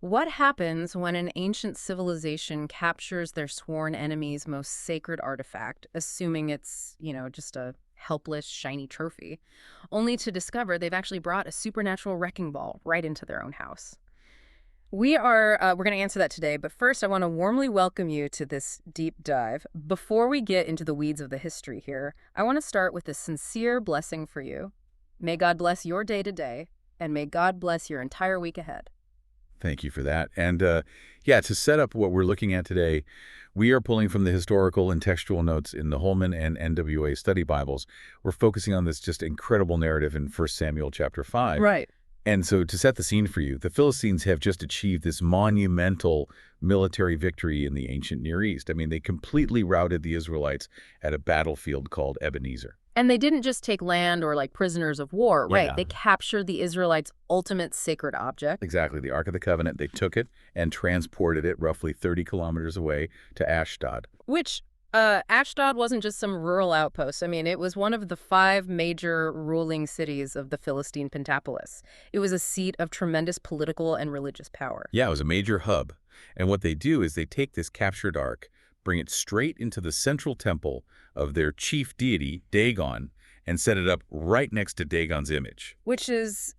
What happens when an ancient civilization captures their sworn enemy's most sacred artifact, assuming it's, just a helpless, shiny trophy, only to discover they've actually brought a supernatural wrecking ball right into their own house? We're going to answer that today, but first I want to warmly welcome you to this deep dive. Before we get into the weeds of the history here, I want to start with a sincere blessing for you. May God bless your day today, and may God bless your entire week ahead. Thank you for that. And yeah, to set up what we're looking at today, we are pulling from the historical and textual notes in the Holman and NWA study Bibles. We're focusing on this just incredible narrative in 1 Samuel chapter 5. Right. And so to set the scene for you, the Philistines have just achieved this monumental military victory in the ancient Near East. I mean, they completely routed the Israelites at a battlefield called Ebenezer. And they didn't just take land or like prisoners of war, right? Yeah. They captured the Israelites' ultimate sacred object. Exactly, the Ark of the Covenant. They took it and transported it roughly 30 kilometers away to Ashdod. Which, Ashdod wasn't just some rural outpost. I mean, it was one of the 5 major ruling cities of the Philistine Pentapolis. It was a seat of tremendous political and religious power. Yeah, it was a major hub. And what they do is they take this captured ark, bring it straight into the central temple of their chief deity, Dagon, and set it up right next to Dagon's image. Which is,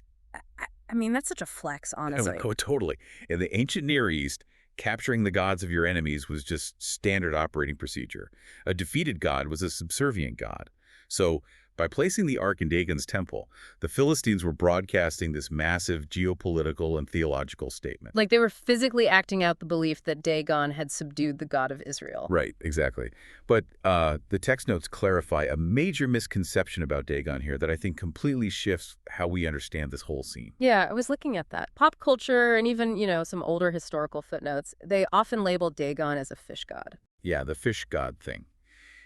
I mean, that's such a flex, honestly. Oh, totally. In the ancient Near East, capturing the gods of your enemies was just standard operating procedure. A defeated god was a subservient god. So, by placing the ark in Dagon's temple, the Philistines were broadcasting this massive geopolitical and theological statement. Like they were physically acting out the belief that Dagon had subdued the God of Israel. Right, exactly. But the text notes clarify a major misconception about Dagon here that I think completely shifts how we understand this whole scene. Yeah, I was looking at that. Pop culture and even, some older historical footnotes, they often label Dagon as a fish god. Yeah, the fish god thing.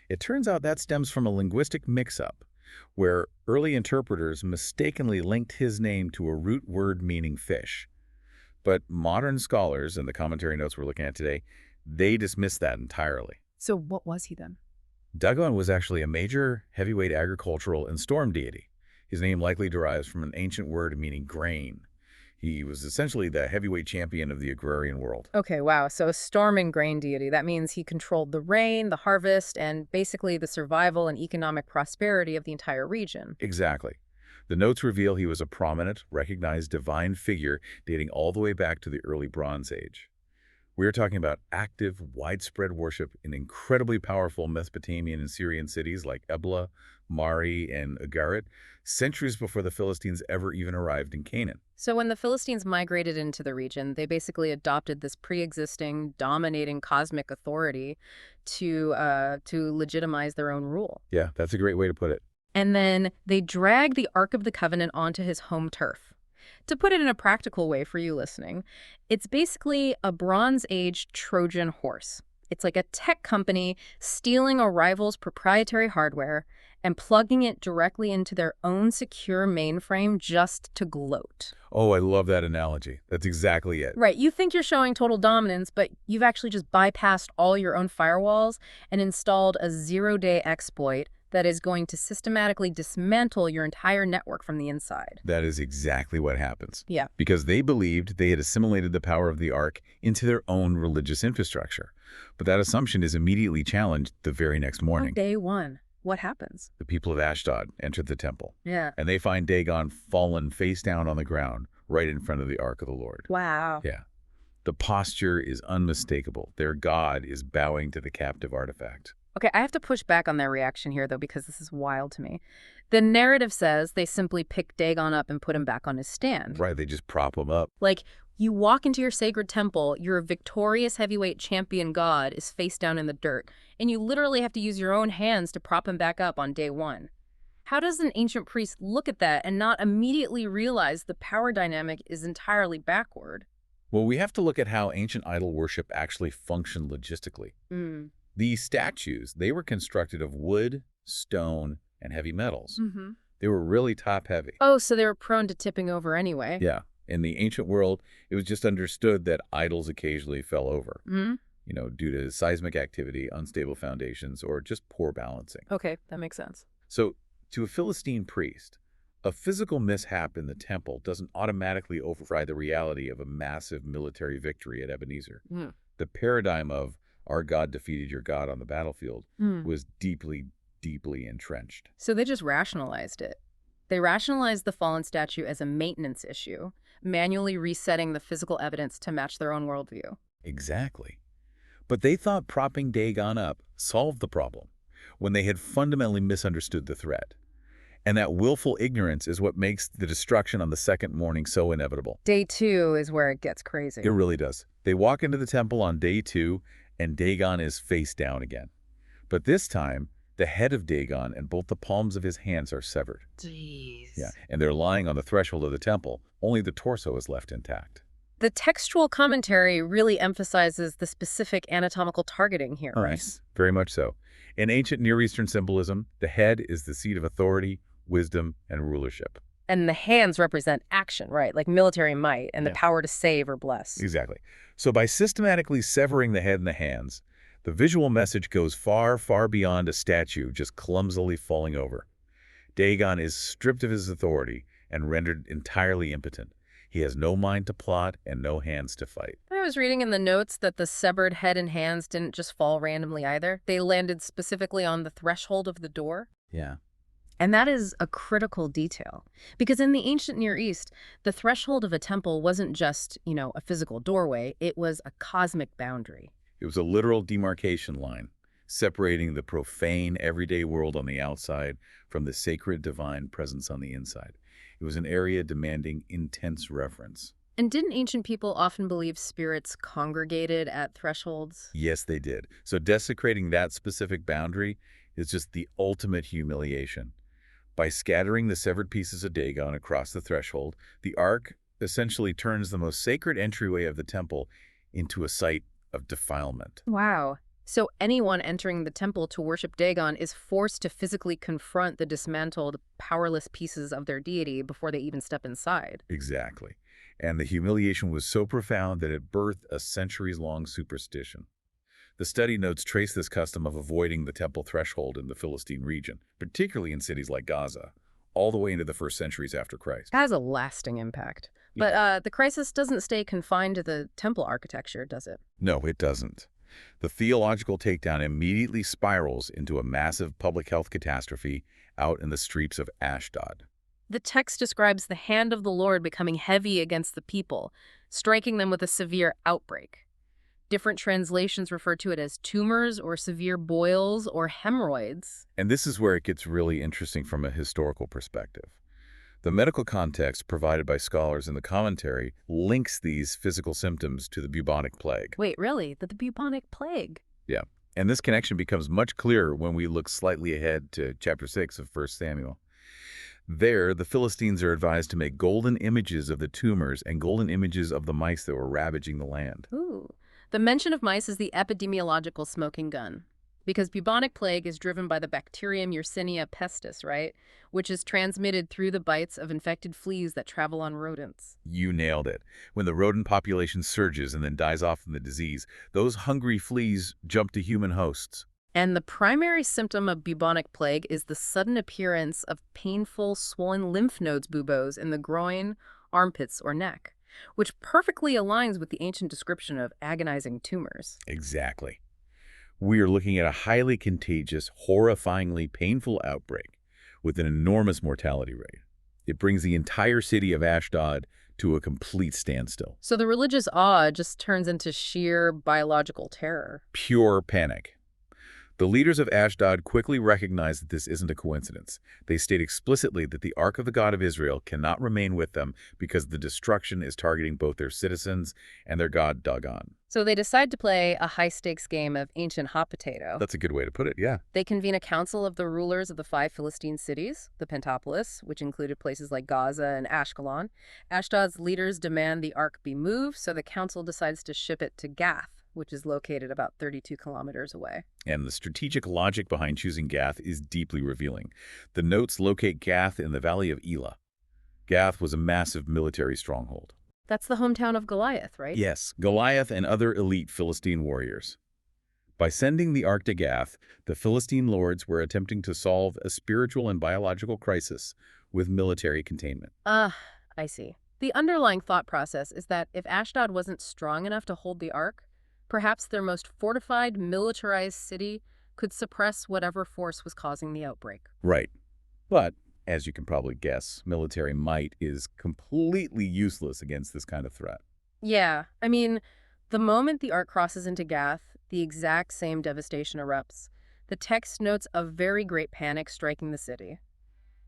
It turns out that stems from a linguistic mix-up, where early interpreters mistakenly linked his name to a root word meaning fish. But modern scholars, and the commentary notes we're looking at today, they dismiss that entirely. So what was he then? Dagon was actually a major heavyweight agricultural and storm deity. His name likely derives from an ancient word meaning grain. He was essentially the heavyweight champion of the agrarian world. Okay, wow. So a storm and grain deity. That means he controlled the rain, the harvest, and basically the survival and economic prosperity of the entire region. Exactly. The notes reveal he was a prominent, recognized divine figure dating all the way back to the early Bronze Age. We're talking about active, widespread worship in incredibly powerful Mesopotamian and Syrian cities like Ebla, Mari, and Ugarit, centuries before the Philistines ever even arrived in Canaan. So when the Philistines migrated into the region, they basically adopted this pre-existing, dominating cosmic authority to legitimize their own rule. Yeah, that's a great way to put it. And then they dragged the Ark of the Covenant onto his home turf. To put it in a practical way for you listening, it's basically a Bronze Age Trojan horse. It's like a tech company stealing a rival's proprietary hardware and plugging it directly into their own secure mainframe just to gloat. Oh, I love that analogy. That's exactly it. Right, you think you're showing total dominance, but you've actually just bypassed all your own firewalls and installed a zero-day exploit that is going to systematically dismantle your entire network from the inside. That is exactly what happens. Yeah. Because they believed they had assimilated the power of the Ark into their own religious infrastructure. But that assumption is immediately challenged the very next morning. On day one, what happens? The people of Ashdod entered the temple. Yeah. And they find Dagon fallen face down on the ground right in front of the Ark of the Lord. Wow. Yeah. The posture is unmistakable. Their God is bowing to the captive artifact. Okay, I have to push back on their reaction here, though, because this is wild to me. The narrative says they simply pick Dagon up and put him back on his stand. Right, they just prop him up. Like, you walk into your sacred temple, your victorious heavyweight champion god is face down in the dirt, and you literally have to use your own hands to prop him back up on day one. How does an ancient priest look at that and not immediately realize the power dynamic is entirely backward? Well, we have to look at how ancient idol worship actually functioned logistically. These statues, they were constructed of wood, stone, and heavy metals. They were really top-heavy. Oh, so they were prone to tipping over anyway. Yeah. In the ancient world, it was just understood that idols occasionally fell over, due to seismic activity, unstable foundations, or just poor balancing. Okay, that makes sense. So, to a Philistine priest, A physical mishap in the temple doesn't automatically override the reality of a massive military victory at Ebenezer. Hmm. The paradigm of our God defeated your God on the battlefield Hmm. was deeply, deeply entrenched. So they just rationalized it. They rationalized the fallen statue as a maintenance issue, manually resetting the physical evidence to match their own worldview. Exactly. But they thought propping Dagon up solved the problem when they had fundamentally misunderstood the threat. And that willful ignorance is what makes the destruction on the second morning so inevitable. Day 2 is where it gets It crazy. really does. They walk into the temple on day 2, and Dagon is face down again. But this time, the head of Dagon and both the palms of his hands are severed. Jeez. Yeah, and they're lying on the threshold of the temple. Only the torso is left intact. The textual commentary really emphasizes the specific anatomical targeting here, right? Yes, very much so. In ancient Near Eastern symbolism, the head is the seat of authority, wisdom, and rulership. And the hands represent action, right? Like military might and the Yeah. power to save or bless. Exactly. So by systematically severing the head and the hands, the visual message goes far, far beyond a statue just clumsily falling over. Dagon is stripped of his authority and rendered entirely impotent. He has no mind to plot and no hands to fight. I was reading in the notes that the severed head and hands didn't just fall randomly either. They landed specifically on the threshold of the door. Yeah. And that is a critical detail. Because in the ancient Near East, the threshold of a temple wasn't just, a physical doorway. It was a cosmic boundary. It was a literal demarcation line, separating the profane, everyday world on the outside from the sacred divine presence on the inside. It was an area demanding intense reverence. And didn't ancient people often believe spirits congregated at thresholds? Yes, they did. So desecrating that specific boundary is just the ultimate humiliation. By scattering the severed pieces of Dagon across the threshold, the Ark essentially turns the most sacred entryway of the temple into a site of defilement. Wow. So anyone entering the temple to worship Dagon is forced to physically confront the dismantled, powerless pieces of their deity before they even step inside. Exactly. And the humiliation was so profound that it birthed a centuries-long superstition. The study notes trace this custom of avoiding the temple threshold in the Philistine region, particularly in cities like Gaza, all the way into the first centuries after Christ. It has a lasting impact. But the crisis doesn't stay confined to the temple architecture, does it? No, it doesn't. The theological takedown immediately spirals into a massive public health catastrophe out in the streets of Ashdod. The text describes the hand of the Lord becoming heavy against the people, striking them with a severe outbreak. Different translations refer to it as tumors or severe boils or hemorrhoids. And this is where it gets really interesting from a historical perspective. The medical context provided by scholars in the commentary links these physical symptoms to the bubonic plague. Wait, really? The bubonic plague? Yeah, and this connection becomes much clearer when we look slightly ahead to chapter 6 of 1 Samuel. There, the Philistines are advised to make golden images of the tumors and golden images of the mice that were ravaging the land. Ooh. The mention of mice is the epidemiological smoking gun. Because bubonic plague is driven by the bacterium Yersinia pestis, right? Which is transmitted through the bites of infected fleas that travel on rodents. You nailed it. When the rodent population surges and then dies off from the disease, those hungry fleas jump to human hosts. And the primary symptom of bubonic plague is the sudden appearance of painful, swollen lymph nodes buboes in the groin, armpits, or neck, which perfectly aligns with the ancient description of agonizing tumors. Exactly. We are looking at a highly contagious, horrifyingly painful outbreak with an enormous mortality rate. It brings the entire city of Ashdod to a complete standstill. So the religious awe just turns into sheer biological terror. Pure panic. The leaders of Ashdod quickly recognize that this isn't a coincidence. They state explicitly that the Ark of the God of Israel cannot remain with them because the destruction is targeting both their citizens and their god Dagon. So they decide to play a high-stakes game of ancient hot potato. That's a good way to put it, yeah. They convene a council of the rulers of the 5 Philistine cities, the Pentapolis, which included places like Gaza and Ashkelon. Ashdod's leaders demand the Ark be moved, so the council decides to ship it to Gath, which is located about 32 kilometers away. And the strategic logic behind choosing Gath is deeply revealing. The notes locate Gath in the valley of Elah. Gath was a massive military stronghold. That's the hometown of Goliath, right? Yes, Goliath and other elite Philistine warriors. By sending the Ark to Gath, the Philistine lords were attempting to solve a spiritual and biological crisis with military containment. Ah, I see. The underlying thought process is that if Ashdod wasn't strong enough to hold the Ark, perhaps their most fortified, militarized city could suppress whatever force was causing the outbreak. Right. But, as you can probably guess, military might is completely useless against this kind of threat. Yeah, I mean, the moment the Ark crosses into Gath, the exact same devastation erupts. The text notes a very great panic striking the city.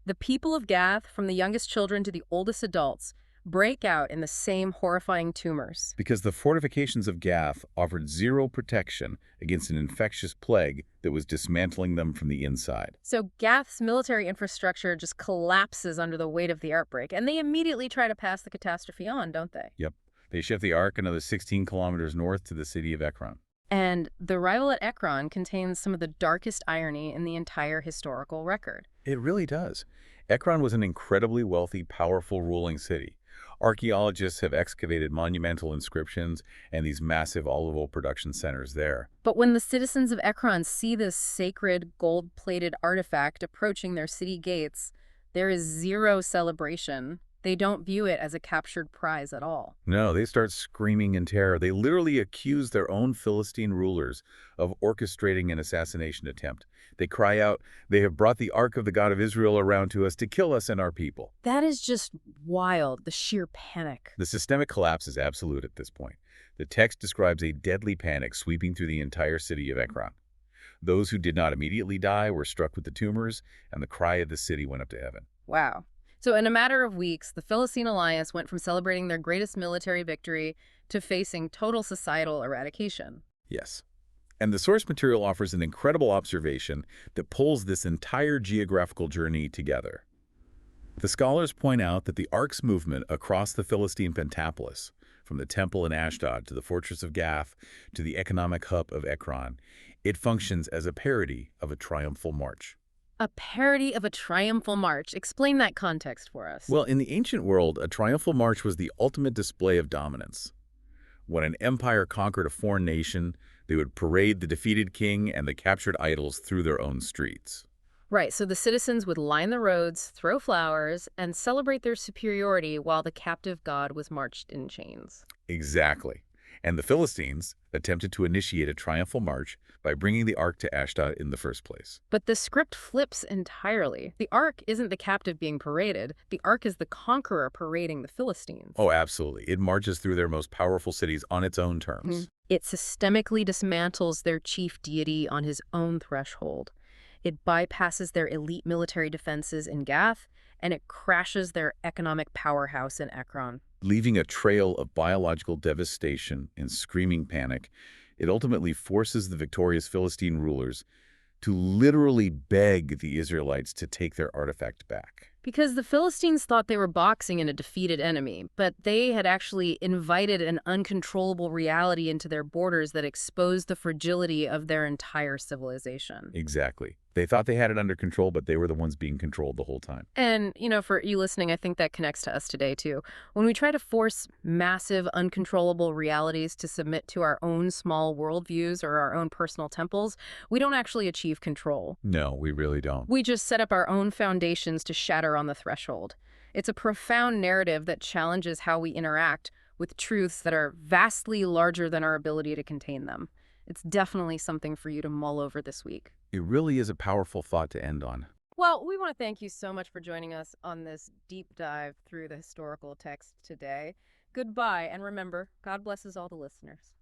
The people of Gath, from the youngest children to the oldest adults, break out in the same horrifying tumors. Because the fortifications of Gath offered zero protection against an infectious plague that was dismantling them from the inside. So Gath's military infrastructure just collapses under the weight of the outbreak, and they immediately try to pass the catastrophe on, don't they? Yep. They shift the Ark another 16 kilometers north to the city of Ekron. And the arrival at Ekron contains some of the darkest irony in the entire historical record. It really does. Ekron was an incredibly wealthy, powerful ruling city. Archaeologists have excavated monumental inscriptions and these massive olive oil production centers there. But when the citizens of Ekron see this sacred, gold-plated artifact approaching their city gates, there is zero celebration. They don't view it as a captured prize at all. No, they start screaming in terror. They literally accuse their own Philistine rulers of orchestrating an assassination attempt. They cry out, "They have brought the Ark of the God of Israel around to us to kill us and our people." That is just wild, the sheer panic. The systemic collapse is absolute at this point. The text describes a deadly panic sweeping through the entire city of Ekron. Those who did not immediately die were struck with the tumors, and the cry of the city went up to heaven. Wow. So in a matter of weeks, the Philistine alliance went from celebrating their greatest military victory to facing total societal eradication. Yes. And the source material offers an incredible observation that pulls this entire geographical journey together. The scholars point out that the Ark's movement across the Philistine Pentapolis, from the temple in Ashdod to the fortress of Gath to the economic hub of Ekron, it functions as a parody of a triumphal march. A parody of a triumphal march. Explain that context for us. Well, in the ancient world, a triumphal march was the ultimate display of dominance. When an empire conquered a foreign nation, they would parade the defeated king and the captured idols through their own streets. Right, so the citizens would line the roads, throw flowers, and celebrate their superiority while the captive god was marched in chains. Exactly. And the Philistines attempted to initiate a triumphal march by bringing the Ark to Ashdod in the first place. But the script flips entirely. The Ark isn't the captive being paraded. The Ark is the conqueror parading the Philistines. Oh, absolutely. It marches through their most powerful cities on its own terms. It systemically dismantles their chief deity on his own threshold. It bypasses their elite military defenses in Gath, and it crashes their economic powerhouse in Ekron. Leaving a trail of biological devastation and screaming panic, it ultimately forces the victorious Philistine rulers to literally beg the Israelites to take their artifact back. Because the Philistines thought they were boxing in a defeated enemy, but they had actually invited an uncontrollable reality into their borders that exposed the fragility of their entire civilization. Exactly. They thought they had it under control, but they were the ones being controlled the whole time. And, for you listening, I think that connects to us today, too. When we try to force massive, uncontrollable realities to submit to our own small worldviews or our own personal temples, we don't actually achieve control. No, we really don't. We just set up our own foundations to shatter on the threshold. It's a profound narrative that challenges how we interact with truths that are vastly larger than our ability to contain them. It's definitely something for you to mull over this week. It really is a powerful thought to end on. Well, we want to thank you so much for joining us on this deep dive through the historical text today. Goodbye, and remember, God blesses all the listeners.